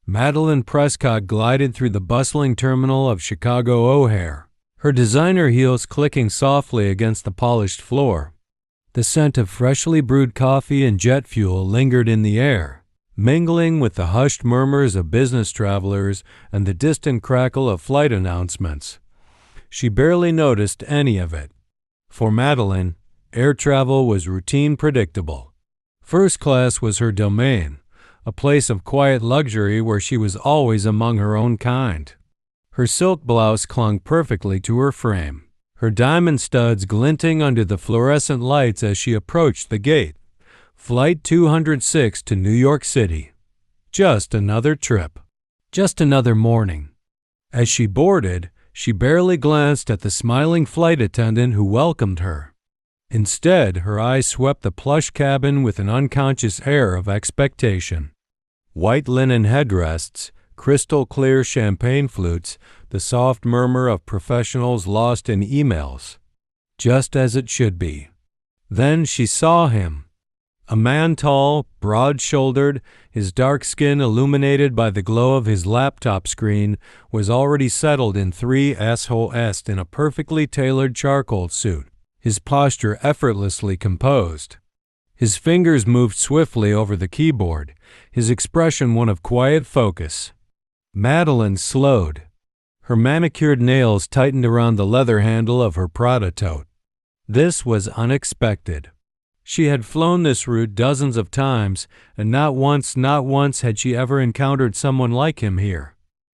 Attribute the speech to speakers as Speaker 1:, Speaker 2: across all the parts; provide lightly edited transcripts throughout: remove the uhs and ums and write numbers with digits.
Speaker 1: Madeline Prescott glided through the bustling terminal of Chicago O'Hare, her designer heels clicking softly against the polished floor. The scent of freshly brewed coffee and jet fuel lingered in the air, mingling with the hushed murmurs of business travelers and the distant crackle of flight announcements. She barely noticed any of it. For Madeline, air travel was routine, predictable. First class was her domain, a place of quiet luxury where she was always among her own kind. Her silk blouse clung perfectly to her frame, her diamond studs glinting under the fluorescent lights as she approached the gate. Flight 206 to New York City. Just another trip. Just another morning. As she boarded, she barely glanced at the smiling flight attendant who welcomed her. Instead, her eyes swept the plush cabin with an unconscious air of expectation. White linen headrests, crystal-clear champagne flutes, the soft murmur of professionals lost in emails. Just as it should be. Then she saw him. A man tall, broad-shouldered, his dark skin illuminated by the glow of his laptop screen, was already settled in 3S in a perfectly tailored charcoal suit, his posture effortlessly composed. His fingers moved swiftly over the keyboard, his expression one of quiet focus. Madeline slowed. Her manicured nails tightened around the leather handle of her Prada tote. This was unexpected. She had flown this route dozens of times, and not once had she ever encountered someone like him here.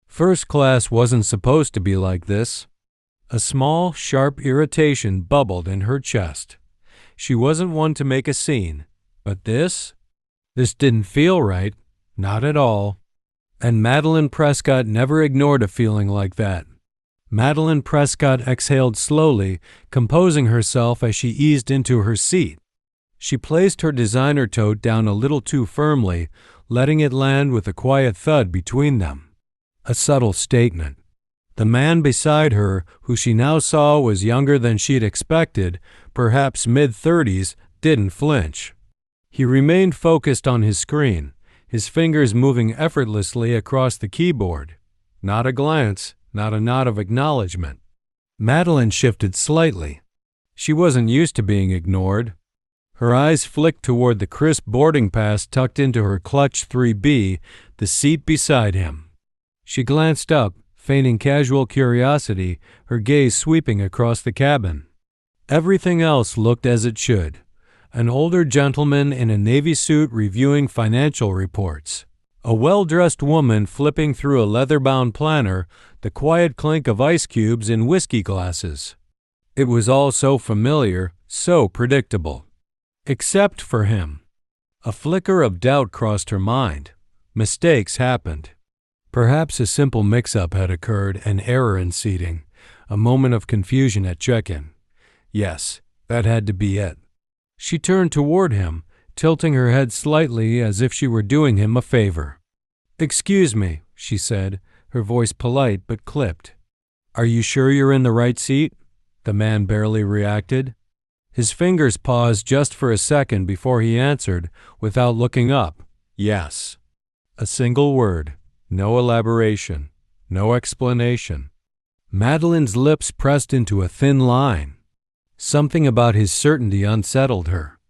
Speaker 1: First class wasn't supposed to be like this. A small, sharp irritation bubbled in her chest. She wasn't one to make a scene, but this didn't feel right, not at all. And Madeline Prescott never ignored a feeling like that. Madeline Prescott exhaled slowly, composing herself as she eased into her seat. She placed her designer tote down a little too firmly, letting it land with a quiet thud between them. A subtle statement. The man beside her, who she now saw was younger than she'd expected, perhaps mid-30s, didn't flinch. He remained focused on his screen, his fingers moving effortlessly across the keyboard. Not a glance, not a nod of acknowledgement. Madeline shifted slightly. She wasn't used to being ignored. Her eyes flicked toward the crisp boarding pass tucked into her clutch 3B, the seat beside him. She glanced up, feigning casual curiosity, her gaze sweeping across the cabin. Everything else looked as it should. An older gentleman in a navy suit reviewing financial reports. A well-dressed woman flipping through a leather-bound planner, the quiet clink of ice cubes in whiskey glasses. It was all so familiar, so predictable. Except for him. A flicker of doubt crossed her mind. Mistakes happened. Perhaps a simple mix-up had occurred, an error in seating, a moment of confusion at check-in. Yes, that had to be it. She turned toward him, tilting her head slightly as if she were doing him a favor. "Excuse me," she said, her voice polite but clipped. "Are you sure you're in the right seat?" The man barely reacted. His fingers paused just for a second before he answered, without looking up. Yes. A single word. No elaboration. No explanation. Madeline's lips pressed into a thin line. Something about his certainty unsettled her.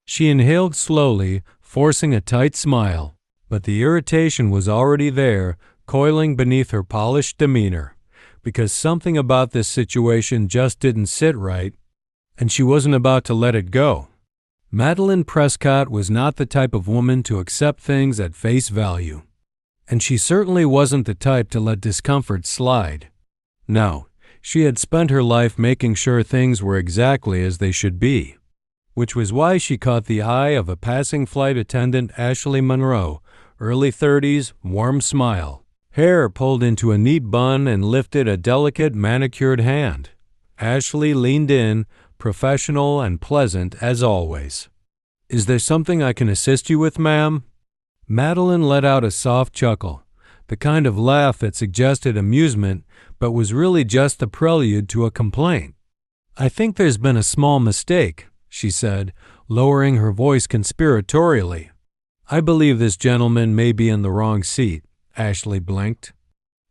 Speaker 1: She inhaled slowly, forcing a tight smile, but the irritation was already there, coiling beneath her polished demeanor, because something about this situation just didn't sit right, and she wasn't about to let it go. Madeline Prescott was not the type of woman to accept things at face value, and she certainly wasn't the type to let discomfort slide. No, she had spent her life making sure things were exactly as they should be, which was why she caught the eye of a passing flight attendant, Ashley Monroe, early 30s, warm smile, hair pulled into a neat bun, and lifted a delicate manicured hand. Ashley leaned in, professional and pleasant as always. "Is there something I can assist you with, ma'am?" Madeline let out a soft chuckle, the kind of laugh that suggested amusement but was really just the prelude to a complaint. "I think there's been a small mistake," she said, lowering her voice conspiratorially. "I believe this gentleman may be in the wrong seat. Ashley blinked.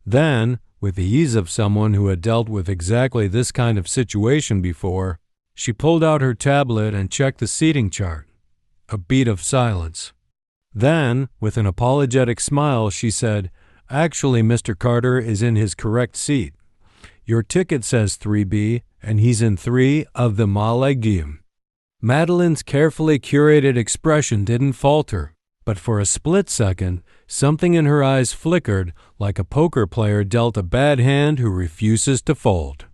Speaker 1: Then, with the ease of someone who had dealt with exactly this kind of situation before, she pulled out her tablet and checked the seating chart. A beat of silence. Then, with an apologetic smile, she said, "Actually, Mr. Carter is in his correct seat. Your ticket says 3B, and he's in 3 of the gleams." Madeline's carefully curated expression didn't falter, but for a split second, something in her eyes flickered like a poker player dealt a bad hand who refuses to fold.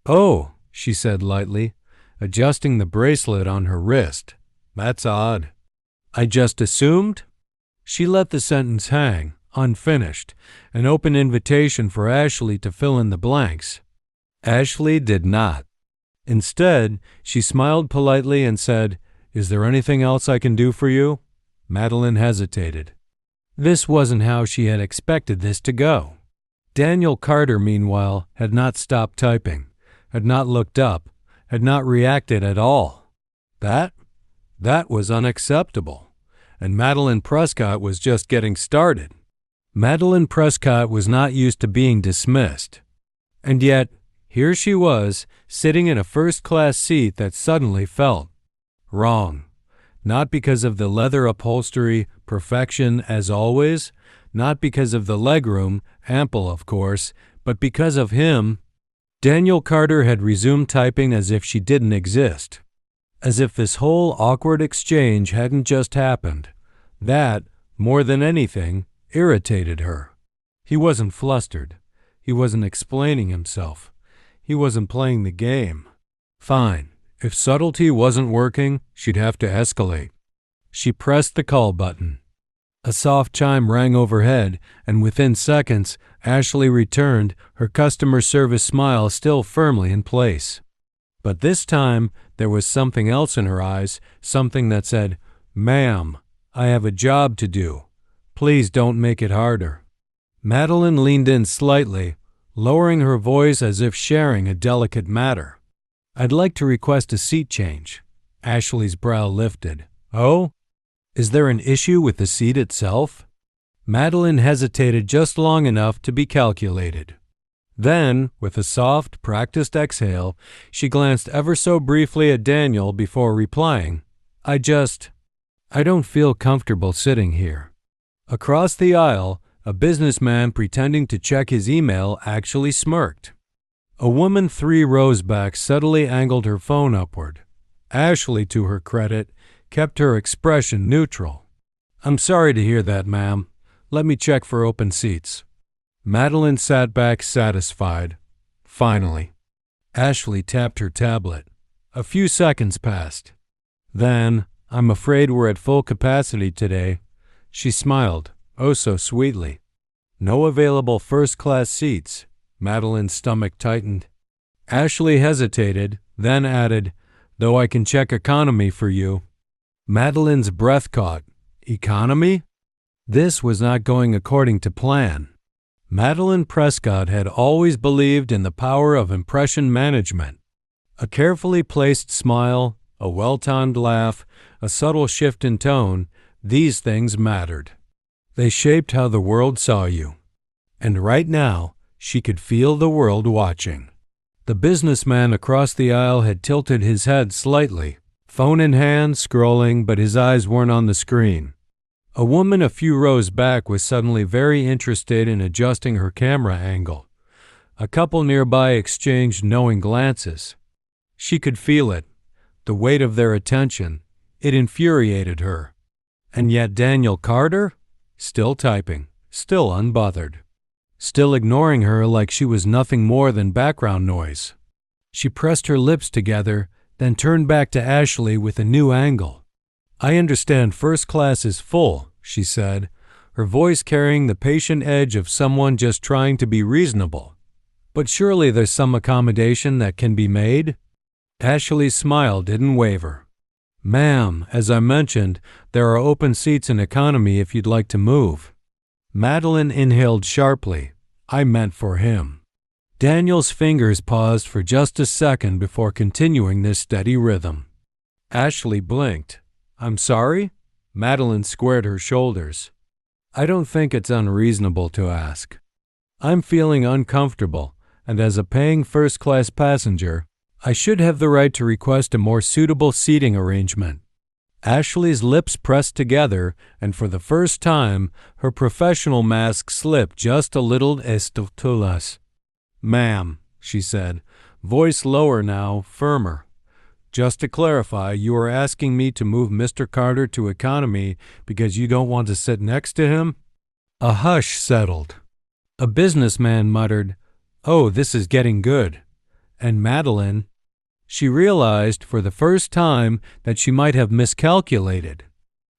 Speaker 1: "Oh," she said lightly, adjusting the bracelet on her wrist. "That's odd. I just assumed?" She let the sentence hang, unfinished, an open invitation for Ashley to fill in the blanks. Ashley did not. Instead, she smiled politely and said, "Is there anything else I can do for you?" Madeline hesitated. This wasn't how she had expected this to go. Daniel Carter, meanwhile, had not stopped typing, had not looked up, had not reacted at all. That was unacceptable. And Madeline Prescott was just getting started. Madeline Prescott was not used to being dismissed. And yet, here she was, sitting in a first-class seat that suddenly felt wrong. Not because of the leather upholstery, perfection as always, not because of the legroom, ample of course, but because of him. Daniel Carter had resumed typing as if she didn't exist. As if this whole awkward exchange hadn't just happened. That, more than anything, irritated her. He wasn't flustered. He wasn't explaining himself. He wasn't playing the game. Fine. If subtlety wasn't working, she'd have to escalate. She pressed the call button. A soft chime rang overhead, and within seconds, Ashley returned, her customer service smile still firmly in place. But this time, there was something else in her eyes, something that said, "Ma'am, I have a job to do. Please don't make it harder." Madeline leaned in slightly, lowering her voice as if sharing a delicate matter. "I'd like to request a seat change." Ashley's brow lifted. "Oh? Is there an issue with the seat itself?" Madeline hesitated just long enough to be calculated. Then, with a soft, practiced exhale, she glanced ever so briefly at Daniel before replying, I don't feel comfortable sitting here." Across the aisle, a businessman pretending to check his email actually smirked. A woman 3 rows back subtly angled her phone upward. Ashley, to her credit, kept her expression neutral. "I'm sorry to hear that, ma'am. Let me check for open seats." Madeline sat back satisfied. Finally. Ashley tapped her tablet. A few seconds passed. Then, "I'm afraid we're at full capacity today." She smiled, oh so sweetly. "No available first-class seats." Madeline's stomach tightened. Ashley hesitated, then added, "Though I can check economy for you." Madeline's breath caught. Economy? This was not going according to plan. Madeline Prescott had always believed in the power of impression management. A carefully placed smile, a well-timed laugh, a subtle shift in tone, these things mattered. They shaped how the world saw you. And right now, she could feel the world watching. The businessman across the aisle had tilted his head slightly, phone in hand, scrolling, but his eyes weren't on the screen. A woman a few rows back was suddenly very interested in adjusting her camera angle. A couple nearby exchanged knowing glances. She could feel it, the weight of their attention. It infuriated her. And yet Daniel Carter? Still typing, still unbothered. Still ignoring her like she was nothing more than background noise. She pressed her lips together, then turned back to Ashley with a new angle. "I understand first class is full," she said, her voice carrying the patient edge of someone just trying to be reasonable. "But surely there's some accommodation that can be made?" Ashley's smile didn't waver. "Ma'am, as I mentioned, there are open seats in economy if you'd like to move." Madeline inhaled sharply. I meant for him. Daniel's fingers paused for just a second before continuing this steady rhythm. Ashley blinked. "I'm sorry?" Madeline squared her shoulders. I don't think it's unreasonable to ask. I'm feeling uncomfortable, and as a paying first-class passenger, I should have the right to request a more suitable seating arrangement. Ashley's lips pressed together, and for the first time, her professional mask slipped just a little. Escalates. Ma'am, she said, voice lower now, firmer. Just to clarify, you are asking me to move Mr. Carter to economy because you don't want to sit next to him? A hush settled. A businessman muttered, "Oh, this is getting good." And Madeline, she realized for the first time that she might have miscalculated.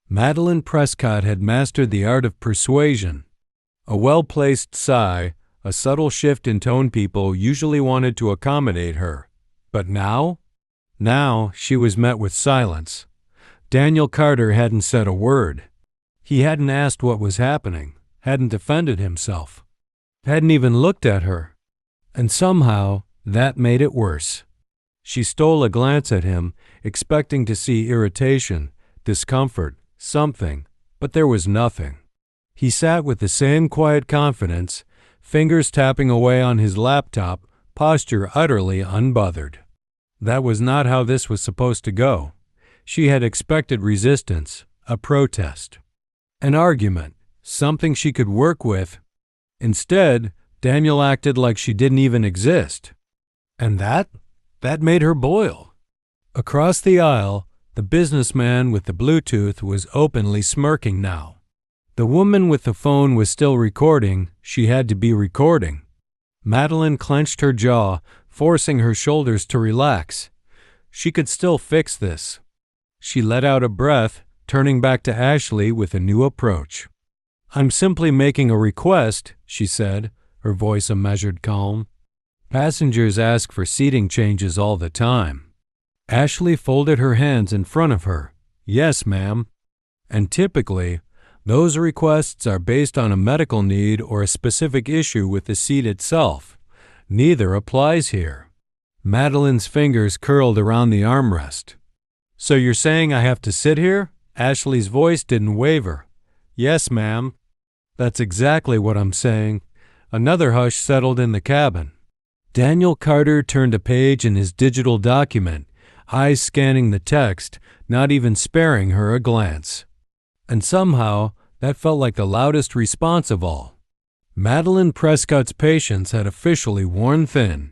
Speaker 1: Madeline Prescott had mastered the art of persuasion. A well-placed sigh, a subtle shift in tone. People usually wanted to accommodate her. But now? Now she was met with silence. Daniel Carter hadn't said a word. He hadn't asked what was happening, hadn't defended himself, hadn't even looked at her. And somehow that made it worse. She stole a glance at him, expecting to see irritation, discomfort, something, but there was nothing. He sat with the same quiet confidence, fingers tapping away on his laptop, posture utterly unbothered. That was not how this was supposed to go. She had expected resistance, a protest, an argument, something she could work with. Instead, Daniel acted like she didn't even exist. And that made her boil. Across the aisle, the businessman with the Bluetooth was openly smirking now. The woman with the phone was still recording. She had to be recording. Madeline clenched her jaw, forcing her shoulders to relax. She could still fix this. She let out a breath, turning back to Ashley with a new approach. "I'm simply making a request," she said, her voice a measured calm. Passengers ask for seating changes all the time. Ashley folded her hands in front of her. "Yes, ma'am." And typically, those requests are based on a medical need or a specific issue with the seat itself. Neither applies here. Madeline's fingers curled around the armrest. "So you're saying I have to sit here?" Ashley's voice didn't waver. "Yes, ma'am." "That's exactly what I'm saying." Another hush settled in the cabin. Daniel Carter turned a page in his digital document, eyes scanning the text, not even sparing her a glance. And somehow, that felt like the loudest response of all. Madeline Prescott's patience had officially worn thin.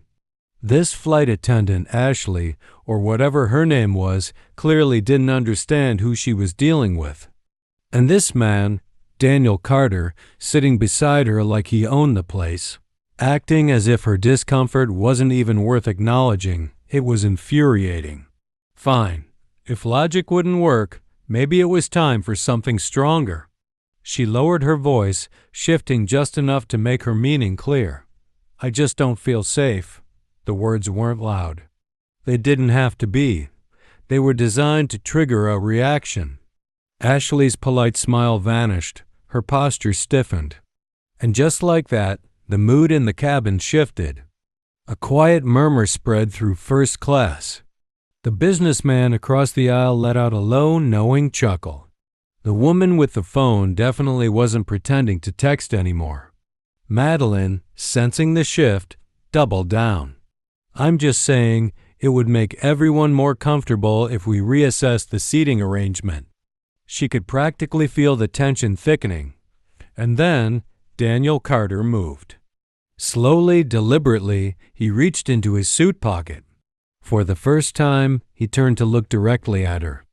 Speaker 1: This flight attendant, Ashley, or whatever her name was, clearly didn't understand who she was dealing with. And this man, Daniel Carter, sitting beside her like he owned the place, acting as if her discomfort wasn't even worth acknowledging, it was infuriating. Fine. If logic wouldn't work, maybe it was time for something stronger. She lowered her voice, shifting just enough to make her meaning clear. "I just don't feel safe." The words weren't loud. They didn't have to be. They were designed to trigger a reaction. Ashley's polite smile vanished. Her posture stiffened. And just like that, the mood in the cabin shifted. A quiet murmur spread through first class. The businessman across the aisle let out a low, knowing chuckle. The woman with the phone definitely wasn't pretending to text anymore. Madeline, sensing the shift, doubled down. "I'm just saying it would make everyone more comfortable if we reassessed the seating arrangement." She could practically feel the tension thickening. And then Daniel Carter moved. Slowly, deliberately, he reached into his suit pocket. For the first time, he turned to look directly at her.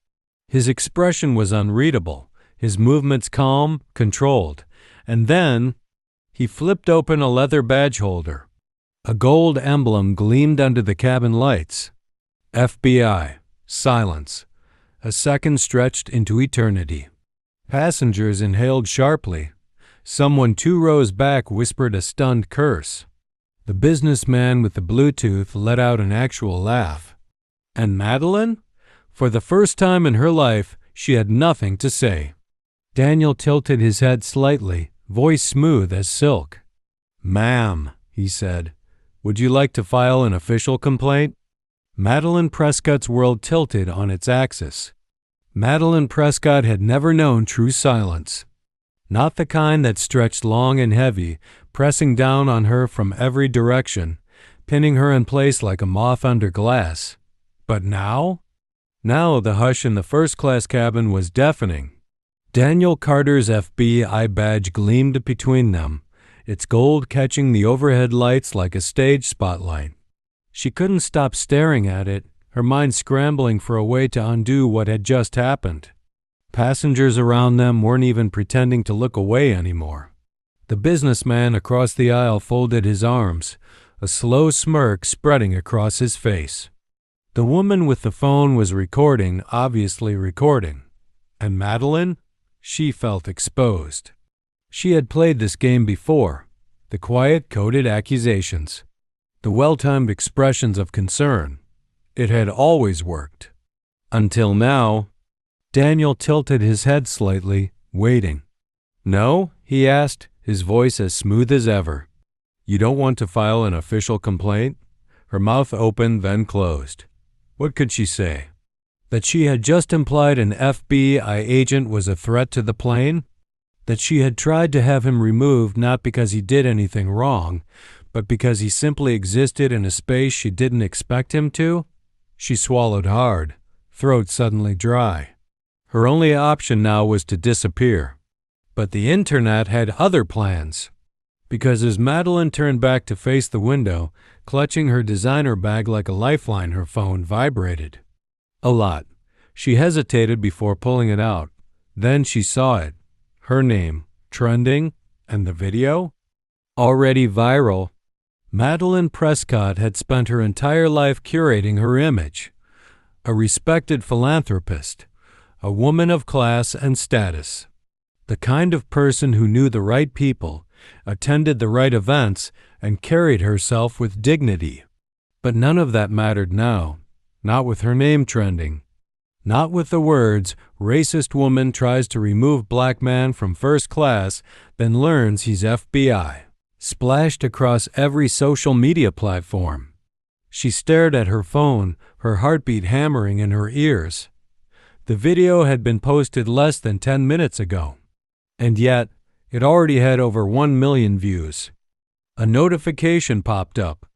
Speaker 1: His expression was unreadable, his movements calm, controlled. And then he flipped open a leather badge holder. A gold emblem gleamed under the cabin lights. FBI. Silence. A second stretched into eternity. Passengers inhaled sharply. Someone 2 rows back whispered a stunned curse. The businessman with the Bluetooth let out an actual laugh. And Madeline? For the first time in her life, she had nothing to say. Daniel tilted his head slightly, voice smooth as silk. "Ma'am," he said, "would you like to file an official complaint?" Madeline Prescott's world tilted on its axis. Madeline Prescott had never known true silence. Not the kind that stretched long and heavy, pressing down on her from every direction, pinning her in place like a moth under glass. But now? Now the hush in the first-class cabin was deafening. Daniel Carter's FBI badge gleamed between them, its gold catching the overhead lights like a stage spotlight. She couldn't stop staring at it, her mind scrambling for a way to undo what had just happened. Passengers around them weren't even pretending to look away anymore. The businessman across the aisle folded his arms, a slow smirk spreading across his face. The woman with the phone was recording, obviously recording. And Madeline? She felt exposed. She had played this game before. The quiet, coded accusations. The well-timed expressions of concern. It had always worked. Until now. Daniel tilted his head slightly, waiting. "No?" he asked, his voice as smooth as ever. "You don't want to file an official complaint?" Her mouth opened, then closed. What could she say? That she had just implied an FBI agent was a threat to the plane? That she had tried to have him removed not because he did anything wrong, but because he simply existed in a space she didn't expect him to? She swallowed hard, throat suddenly dry. Her only option now was to disappear. But the internet had other plans. Because as Madeline turned back to face the window, clutching her designer bag like a lifeline, her phone vibrated. A lot. She hesitated before pulling it out. Then she saw it. Her name, trending, and the video? Already viral. Madeline Prescott had spent her entire life curating her image. A respected philanthropist. A woman of class and status. The kind of person who knew the right people, attended the right events, and carried herself with dignity. But none of that mattered now. Not with her name trending. Not with the words, "Racist woman tries to remove black man from first class, then learns he's FBI," splashed across every social media platform. She stared at her phone, her heartbeat hammering in her ears. The video had been posted less than 10 minutes ago. And yet, it already had over 1 million views. A notification popped up.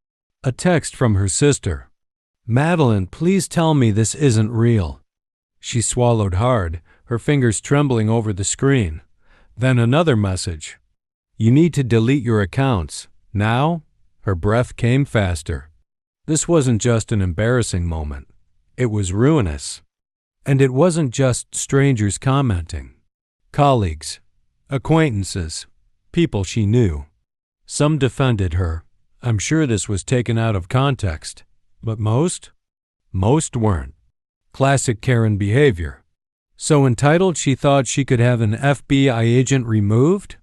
Speaker 1: A text from her sister. "Madeline, please tell me this isn't real." She swallowed hard, her fingers trembling over the screen. Then another message. "You need to delete your accounts. Now?" Her breath came faster. This wasn't just an embarrassing moment. It was ruinous. And it wasn't just strangers commenting. Colleagues, acquaintances, people she knew. Some defended her. I'm sure this was taken out of context. But most weren't. Classic Karen behavior. So entitled she thought she could have an FBI agent removed?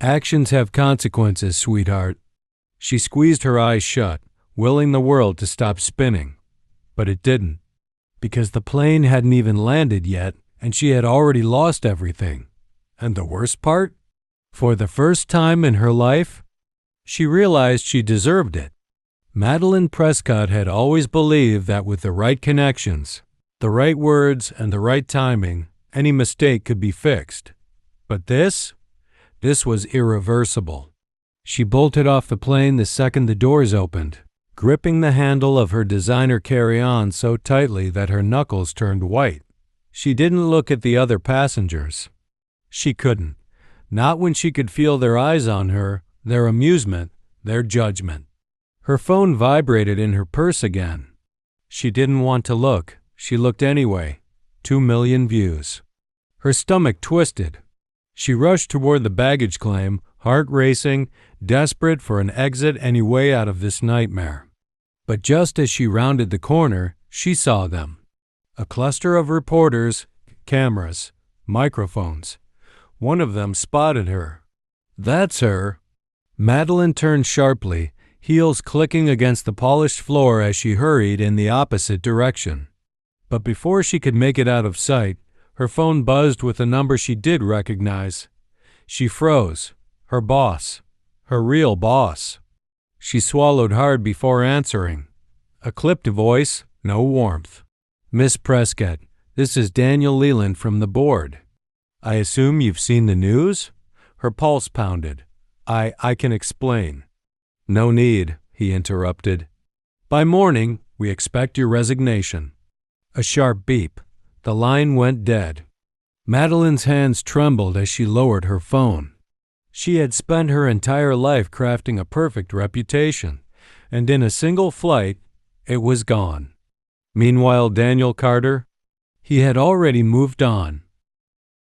Speaker 1: Actions have consequences, sweetheart. She squeezed her eyes shut, willing the world to stop spinning. But it didn't. Because the plane hadn't even landed yet, and she had already lost everything. And the worst part? For the first time in her life, she realized she deserved it. Madeline Prescott had always believed that with the right connections, the right words, and the right timing, any mistake could be fixed. But this was irreversible. She bolted off the plane the second the doors opened, gripping the handle of her designer carry-on so tightly that her knuckles turned white. She didn't look at the other passengers. She couldn't. Not when she could feel their eyes on her, their amusement, their judgment. Her phone vibrated in her purse again. She didn't want to look. She looked anyway. 2 million views. Her stomach twisted. She rushed toward the baggage claim, heart racing, desperate for an exit any way out of this nightmare. But just as she rounded the corner, she saw them. A cluster of reporters, cameras, microphones. One of them spotted her. "That's her." Madeline turned sharply, heels clicking against the polished floor as she hurried in the opposite direction. But before she could make it out of sight, her phone buzzed with a number she did recognize. She froze. Her boss. Her real boss. She swallowed hard before answering. A clipped voice, no warmth. "Miss Prescott, this is Daniel Leland from the board. I assume you've seen the news?" Her pulse pounded. I can explain." "No need," he interrupted. "By morning, we expect your resignation." A sharp beep. The line went dead. Madeline's hands trembled as she lowered her phone. She had spent her entire life crafting a perfect reputation, and in a single flight, it was gone. Meanwhile, Daniel Carter, he had already moved on.